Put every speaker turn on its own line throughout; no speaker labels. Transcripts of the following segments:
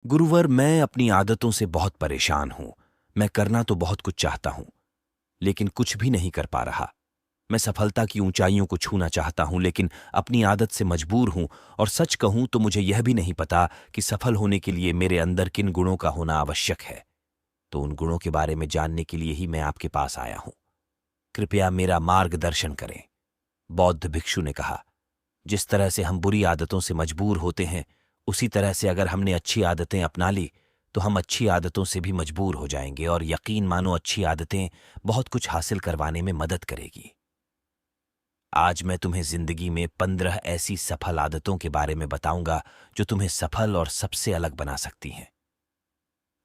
गुरुवर, मैं अपनी आदतों से बहुत परेशान हूं। मैं करना तो बहुत कुछ चाहता हूं, लेकिन कुछ भी नहीं कर पा रहा। मैं सफलता की ऊंचाइयों को छूना चाहता हूं, लेकिन अपनी आदत से मजबूर हूं। और सच कहूं तो मुझे यह भी नहीं पता कि सफल होने के लिए मेरे अंदर किन गुणों का होना आवश्यक है। तो उन गुणों के बारे में जानने के लिए ही मैं आपके पास आया हूं। कृपया मेरा मार्गदर्शन करें। बौद्ध भिक्षु ने कहा, जिस तरह से हम बुरी आदतों से मजबूर होते हैं, उसी तरह से अगर हमने अच्छी आदतें अपना ली तो हम अच्छी आदतों से भी मजबूर हो जाएंगे। और यकीन मानो, अच्छी आदतें बहुत कुछ हासिल करवाने में मदद करेगी। आज मैं तुम्हें जिंदगी में 15 ऐसी सफल आदतों के बारे में बताऊंगा जो तुम्हें सफल और सबसे अलग बना सकती हैं,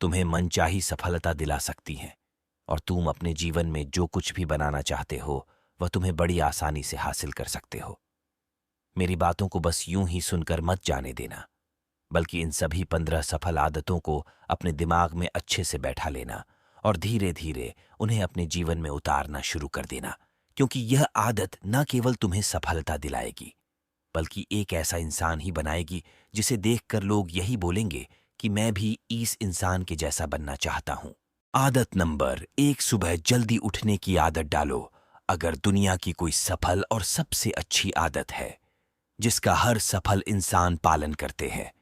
तुम्हें मनचाही सफलता दिला सकती हैं, और तुम अपने जीवन में जो कुछ भी बनाना चाहते हो वह तुम्हें बड़ी आसानी से हासिल कर सकते हो। मेरी बातों को बस यूं ही सुनकर मत जाने देना, बल्कि इन सभी 15 सफल आदतों को अपने दिमाग में अच्छे से बैठा लेना और धीरे धीरे उन्हें अपने जीवन में उतारना शुरू कर देना। क्योंकि यह आदत न केवल तुम्हें सफलता दिलाएगी, बल्कि एक ऐसा इंसान ही बनाएगी जिसे देखकर लोग यही बोलेंगे कि मैं भी इस इंसान के जैसा बनना चाहता हूं। आदत नंबर 1, सुबह जल्दी उठने की आदत डालो। अगर दुनिया की कोई सफल और सबसे अच्छी आदत है जिसका हर सफल इंसान पालन करते हैं,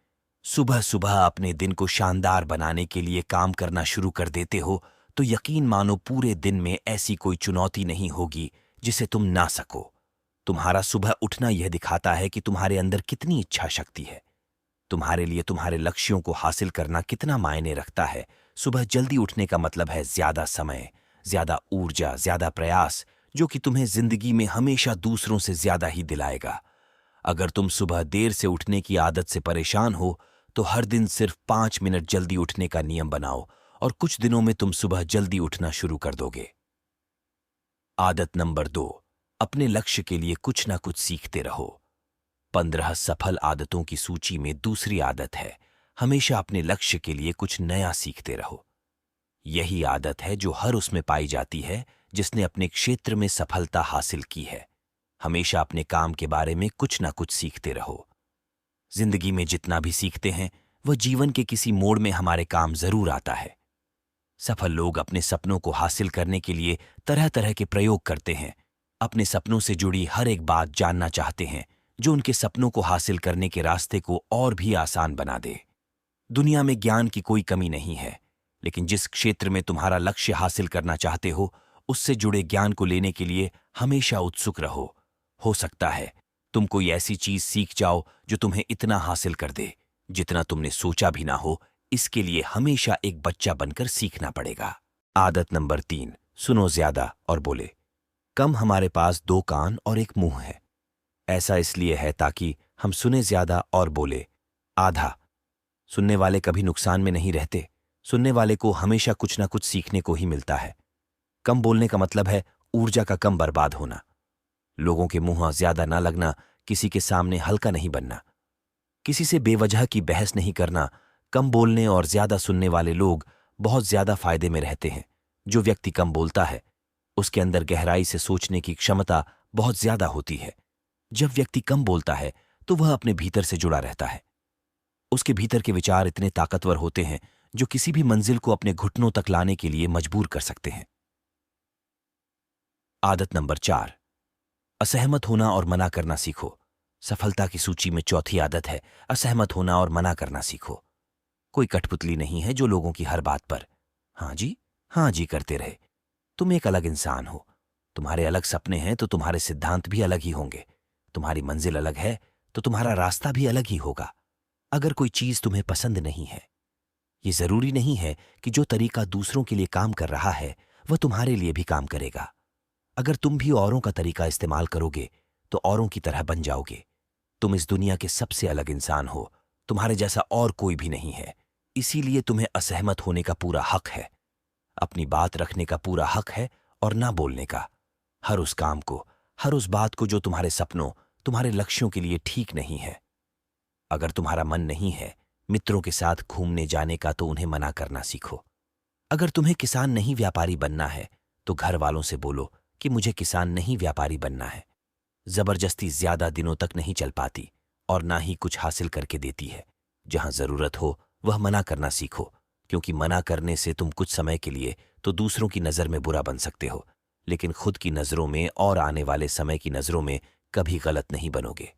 सुबह सुबह अपने दिन को शानदार बनाने के लिए काम करना शुरू कर देते हो, तो यकीन मानो पूरे दिन में ऐसी कोई चुनौती नहीं होगी जिसे तुम ना सको। तुम्हारा सुबह उठना यह दिखाता है कि तुम्हारे अंदर कितनी इच्छा शक्ति है, तुम्हारे लिए तुम्हारे लक्ष्यों को हासिल करना कितना मायने रखता है। सुबह जल्दी उठने का मतलब है ज्यादा समय, ज्यादा ऊर्जा, ज्यादा प्रयास, जो कि तुम्हें जिंदगी में हमेशा दूसरों से ज्यादा ही दिलाएगा। अगर तुम सुबह देर से उठने की आदत से परेशान हो तो हर दिन सिर्फ 5 मिनट जल्दी उठने का नियम बनाओ, और कुछ दिनों में तुम सुबह जल्दी उठना शुरू कर दोगे। आदत नंबर 2, अपने लक्ष्य के लिए कुछ ना कुछ सीखते रहो। 15 सफल आदतों की सूची में दूसरी आदत है, हमेशा अपने लक्ष्य के लिए कुछ नया सीखते रहो। यही आदत है जो हर उसमें पाई जाती है जिसने अपने क्षेत्र में सफलता हासिल की है। हमेशा अपने काम के बारे में कुछ ना कुछ सीखते रहो। जिंदगी में जितना भी सीखते हैं वह जीवन के किसी मोड़ में हमारे काम जरूर आता है। सफल लोग अपने सपनों को हासिल करने के लिए तरह तरह के प्रयोग करते हैं। अपने सपनों से जुड़ी हर एक बात जानना चाहते हैं जो उनके सपनों को हासिल करने के रास्ते को और भी आसान बना दे। दुनिया में ज्ञान की कोई कमी नहीं है, लेकिन जिस क्षेत्र में तुम्हारा लक्ष्य हासिल करना चाहते हो उससे जुड़े ज्ञान को लेने के लिए हमेशा उत्सुक रहो। हो सकता है तुम कोई ऐसी चीज सीख जाओ जो तुम्हें इतना हासिल कर दे जितना तुमने सोचा भी ना हो। इसके लिए हमेशा एक बच्चा बनकर सीखना पड़ेगा। आदत नंबर 3, सुनो ज्यादा और बोले कम। हमारे पास 2 कान और 1 मुंह है। ऐसा इसलिए है ताकि हम सुने ज्यादा और बोले आधा। सुनने वाले कभी नुकसान में नहीं रहते। सुनने वाले को हमेशा कुछ ना कुछ सीखने को ही मिलता है। कम बोलने का मतलब है ऊर्जा का कम बर्बाद होना। लोगों के मुंह ज्यादा ना लगना, किसी के सामने हल्का नहीं बनना, किसी से बेवजह की बहस नहीं करना। कम बोलने और ज्यादा सुनने वाले लोग बहुत ज्यादा फायदे में रहते हैं। जो व्यक्ति कम बोलता है उसके अंदर गहराई से सोचने की क्षमता बहुत ज्यादा होती है। जब व्यक्ति कम बोलता है तो वह अपने भीतर से जुड़ा रहता है। उसके भीतर के विचार इतने ताकतवर होते हैं जो किसी भी मंजिल को अपने घुटनों तक लाने के लिए मजबूर कर सकते हैं। आदत नंबर 4, असहमत होना और मना करना सीखो। सफलता की सूची में चौथी आदत है असहमत होना और मना करना सीखो। कोई कठपुतली नहीं है जो लोगों की हर बात पर हाँ जी करते रहे। तुम एक अलग इंसान हो। तुम्हारे अलग सपने हैं तो तुम्हारे सिद्धांत भी अलग ही होंगे। तुम्हारी मंजिल अलग है तो तुम्हारा रास्ता भी अलग ही होगा। अगर कोई चीज तुम्हें पसंद नहीं है, ये जरूरी नहीं है कि जो तरीका दूसरों के लिए काम कर रहा है वह तुम्हारे लिए भी काम करेगा। अगर तुम भी औरों का तरीका इस्तेमाल करोगे तो औरों की तरह बन जाओगे। तुम इस दुनिया के सबसे अलग इंसान हो। तुम्हारे जैसा और कोई भी नहीं है। इसीलिए तुम्हें असहमत होने का पूरा हक है, अपनी बात रखने का पूरा हक है, और ना बोलने का। हर उस काम को, हर उस बात को जो तुम्हारे सपनों, तुम्हारे लक्ष्यों के लिए ठीक नहीं है। अगर तुम्हारा मन नहीं है मित्रों के साथ घूमने जाने का तो उन्हें मना करना सीखो। अगर तुम्हें किसान नहीं व्यापारी बनना है तो घर वालों से बोलो कि मुझे किसान नहीं व्यापारी बनना है। जबरदस्ती ज्यादा दिनों तक नहीं चल पाती और ना ही कुछ हासिल करके देती है। जहां जरूरत हो वह मना करना सीखो, क्योंकि मना करने से तुम कुछ समय के लिए तो दूसरों की नज़र में बुरा बन सकते हो, लेकिन खुद की नज़रों में और आने वाले समय की नज़रों में कभी गलत नहीं बनोगे।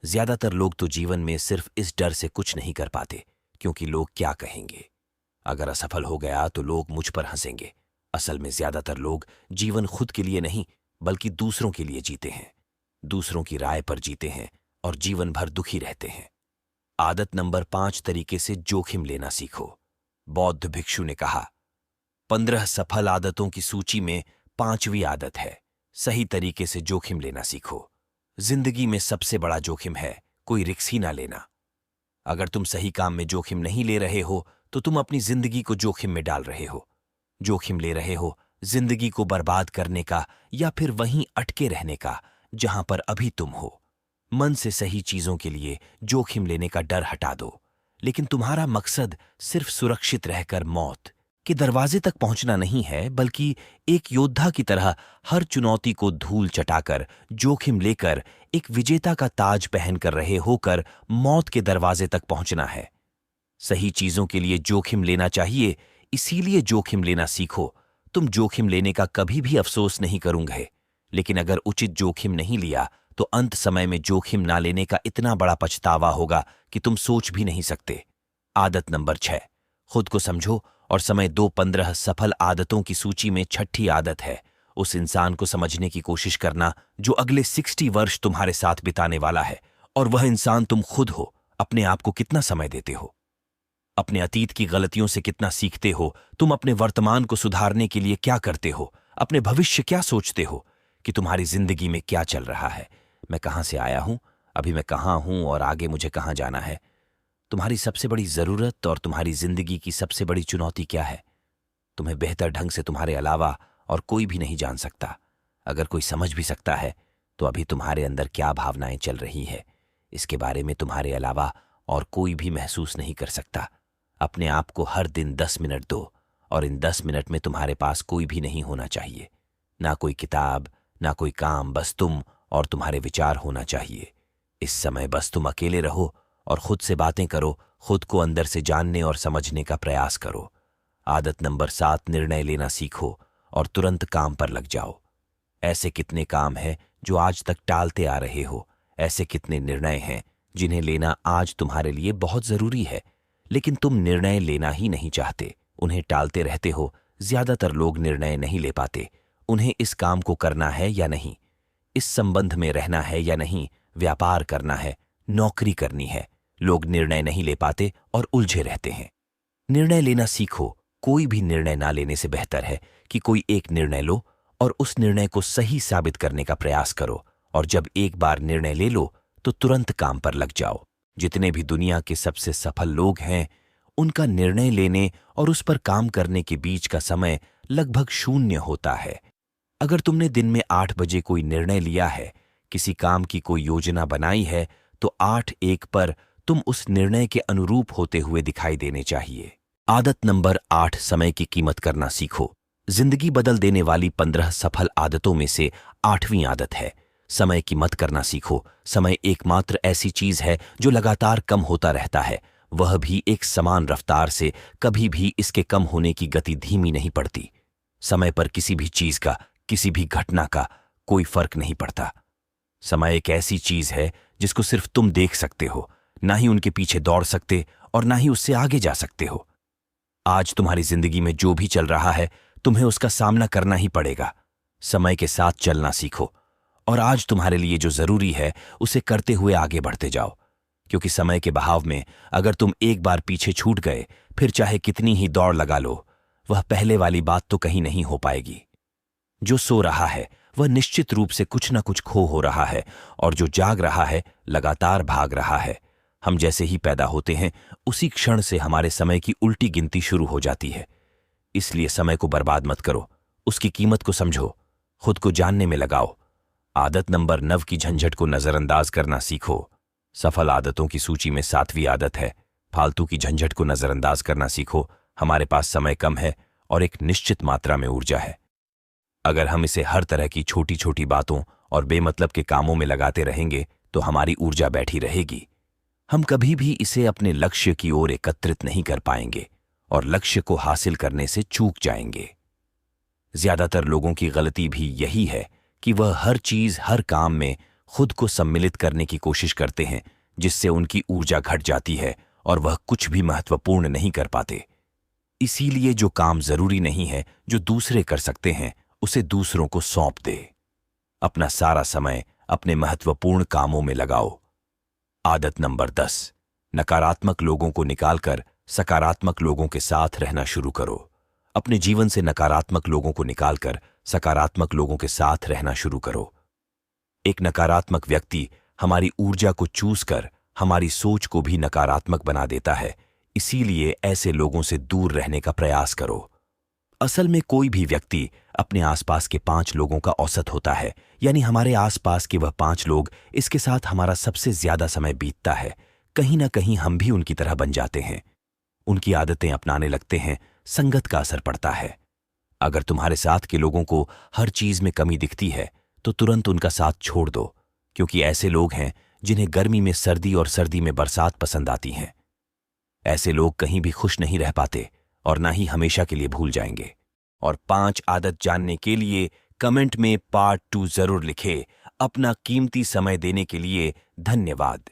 ज्यादातर लोग तो जीवन में सिर्फ इस डर से कुछ नहीं कर पाते क्योंकि लोग क्या कहेंगे। अगर असफल हो गया तो लोग मुझ पर हंसेंगे। असल में ज्यादातर लोग जीवन खुद के लिए नहीं बल्कि दूसरों के लिए जीते हैं, दूसरों की राय पर जीते हैं और जीवन भर दुखी रहते हैं। आदत नंबर 5, तरीके से जोखिम लेना सीखो। बौद्ध भिक्षु ने कहा, 15 सफल आदतों की सूची में 5वीं आदत है, सही तरीके से जोखिम लेना सीखो। जिंदगी में सबसे बड़ा जोखिम है कोई रिस्क ही ना लेना। अगर तुम सही काम में जोखिम नहीं ले रहे हो तो तुम अपनी जिंदगी को जोखिम में डाल रहे हो। जोखिम ले रहे हो जिंदगी को बर्बाद करने का या फिर वहीं अटके रहने का जहां पर अभी तुम हो। मन से सही चीजों के लिए जोखिम लेने का डर हटा दो, लेकिन तुम्हारा मकसद सिर्फ सुरक्षित रहकर मौत के दरवाजे तक पहुंचना नहीं है, बल्कि एक योद्धा की तरह हर चुनौती को धूल चटाकर जोखिम लेकर एक विजेता का ताज पहनकर रहे होकर मौत के दरवाजे तक पहुंचना है। सही चीजों के लिए जोखिम लेना चाहिए, इसीलिए जोखिम लेना सीखो। तुम जोखिम लेने का कभी भी अफसोस नहीं करूंगे, लेकिन अगर उचित जोखिम नहीं लिया तो अंत समय में जोखिम ना लेने का इतना बड़ा पछतावा होगा कि तुम सोच भी नहीं सकते। आदत नंबर 6, खुद को समझो और समय दो। 15 सफल आदतों की सूची में 6ठी आदत है उस इंसान को समझने की कोशिश करना जो अगले 60 वर्ष तुम्हारे साथ बिताने वाला है, और वह इंसान तुम खुद हो। अपने आप को कितना समय देते हो, अपने अतीत की गलतियों से कितना सीखते हो, तुम अपने वर्तमान को सुधारने के लिए क्या करते हो, अपने भविष्य क्या सोचते हो कि तुम्हारी जिंदगी में क्या चल रहा है। मैं कहां से आया हूं, अभी मैं कहां हूं और आगे मुझे कहां जाना है। तुम्हारी सबसे बड़ी जरूरत और तुम्हारी जिंदगी की सबसे बड़ी चुनौती क्या है, तुम्हें बेहतर ढंग से तुम्हारे अलावा और कोई भी नहीं जान सकता। अगर कोई समझ भी सकता है तो अभी तुम्हारे अंदर क्या भावनाएं चल रही है, इसके बारे में तुम्हारे अलावा और कोई भी महसूस नहीं कर सकता। अपने आप को हर दिन 10 मिनट दो, और इन 10 मिनट में तुम्हारे पास कोई भी नहीं होना चाहिए, ना कोई किताब, ना कोई काम, बस तुम और तुम्हारे विचार होना चाहिए। इस समय बस तुम अकेले रहो और खुद से बातें करो, खुद को अंदर से जानने और समझने का प्रयास करो। आदत नंबर 7, निर्णय लेना सीखो और तुरंत काम पर लग जाओ। ऐसे कितने काम हैं जो आज तक टालते आ रहे हो, ऐसे कितने निर्णय हैं जिन्हें लेना आज तुम्हारे लिए बहुत जरूरी है, लेकिन तुम निर्णय लेना ही नहीं चाहते, उन्हें टालते रहते हो। ज्यादातर लोग निर्णय नहीं ले पाते, उन्हें इस काम को करना है या नहीं, इस संबंध में रहना है या नहीं, व्यापार करना है, नौकरी करनी है। लोग निर्णय नहीं ले पाते और उलझे रहते हैं। निर्णय लेना सीखो। कोई भी निर्णय ना लेने से बेहतर है कि कोई एक निर्णय लो और उस निर्णय को सही साबित करने का प्रयास करो, और जब एक बार निर्णय ले लो तो तुरंत काम पर लग जाओ। जितने भी दुनिया के सबसे सफल लोग हैं, उनका निर्णय लेने और उस पर काम करने के बीच का समय लगभग 0 होता है। अगर तुमने दिन में 8 बजे कोई निर्णय लिया है, किसी काम की कोई योजना बनाई है, तो 8:01 पर तुम उस निर्णय के अनुरूप होते हुए दिखाई देने चाहिए। आदत नंबर 8, समय की कीमत करना सीखो। जिंदगी बदल देने वाली 15 सफल आदतों में से 8वीं आदत है, समय की मत करना सीखो। समय एकमात्र ऐसी चीज है जो लगातार कम होता रहता है, वह भी एक समान रफ्तार से। कभी भी इसके कम होने की गति धीमी नहीं पड़ती। समय पर किसी भी चीज का, किसी भी घटना का कोई फर्क नहीं पड़ता। समय एक ऐसी चीज है जिसको सिर्फ तुम देख सकते हो, ना ही उनके पीछे दौड़ सकते और ना ही उससे आगे जा सकते हो। आज तुम्हारी जिंदगी में जो भी चल रहा है, तुम्हें उसका सामना करना ही पड़ेगा। समय के साथ चलना सीखो और आज तुम्हारे लिए जो जरूरी है उसे करते हुए आगे बढ़ते जाओ, क्योंकि समय के बहाव में अगर तुम एक बार पीछे छूट गए, फिर चाहे कितनी ही दौड़ लगा लो, वह पहले वाली बात तो कहीं नहीं हो पाएगी। जो सो रहा है वह निश्चित रूप से कुछ ना कुछ खो हो रहा है, और जो जाग रहा है लगातार भाग रहा है। हम जैसे ही पैदा होते हैं, उसी क्षण से हमारे समय की उल्टी गिनती शुरू हो जाती है। इसलिए समय को बर्बाद मत करो, उसकी कीमत को समझो, खुद को जानने में लगाओ। आदत नंबर 9 की झंझट को नजरअंदाज करना सीखो। सफल आदतों की सूची में 7वीं आदत है, फालतू की झंझट को नजरअंदाज करना सीखो। हमारे पास समय कम है और एक निश्चित मात्रा में ऊर्जा है। अगर हम इसे हर तरह की छोटी छोटी बातों और बेमतलब के कामों में लगाते रहेंगे तो हमारी ऊर्जा बैठी रहेगी। हम कभी भी इसे अपने लक्ष्य की ओर एकत्रित नहीं कर पाएंगे और लक्ष्य को हासिल करने से चूक जाएंगे। ज्यादातर लोगों की गलती भी यही है कि वह हर चीज, हर काम में खुद को सम्मिलित करने की कोशिश करते हैं, जिससे उनकी ऊर्जा घट जाती है और वह कुछ भी महत्वपूर्ण नहीं कर पाते। इसीलिए जो काम जरूरी नहीं है, जो दूसरे कर सकते हैं, उसे दूसरों को सौंप दे। अपना सारा समय अपने महत्वपूर्ण कामों में लगाओ। आदत नंबर 10, नकारात्मक लोगों को निकालकर सकारात्मक लोगों के साथ रहना शुरू करो। अपने जीवन से नकारात्मक लोगों को निकालकर सकारात्मक लोगों के साथ रहना शुरू करो। एक नकारात्मक व्यक्ति हमारी ऊर्जा को चूस कर हमारी सोच को भी नकारात्मक बना देता है, इसीलिए ऐसे लोगों से दूर रहने का प्रयास करो। असल में कोई भी व्यक्ति अपने आसपास के 5 लोगों का औसत होता है, यानी हमारे आसपास के वह 5 लोग, इसके साथ हमारा सबसे ज्यादा समय बीतता है। कहीं ना कहीं हम भी उनकी तरह बन जाते हैं, उनकी आदतें अपनाने लगते हैं, संगत का असर पड़ता है। अगर तुम्हारे साथ के लोगों को हर चीज में कमी दिखती है तो तुरंत उनका साथ छोड़ दो, क्योंकि ऐसे लोग हैं जिन्हें गर्मी में सर्दी और सर्दी में बरसात पसंद आती हैं। ऐसे लोग कहीं भी खुश नहीं रह पाते और ना ही हमेशा के लिए भूल जाएंगे। और 5 आदत जानने के लिए कमेंट में पार्ट 2 जरूर लिखें। अपना कीमती समय देने के लिए धन्यवाद।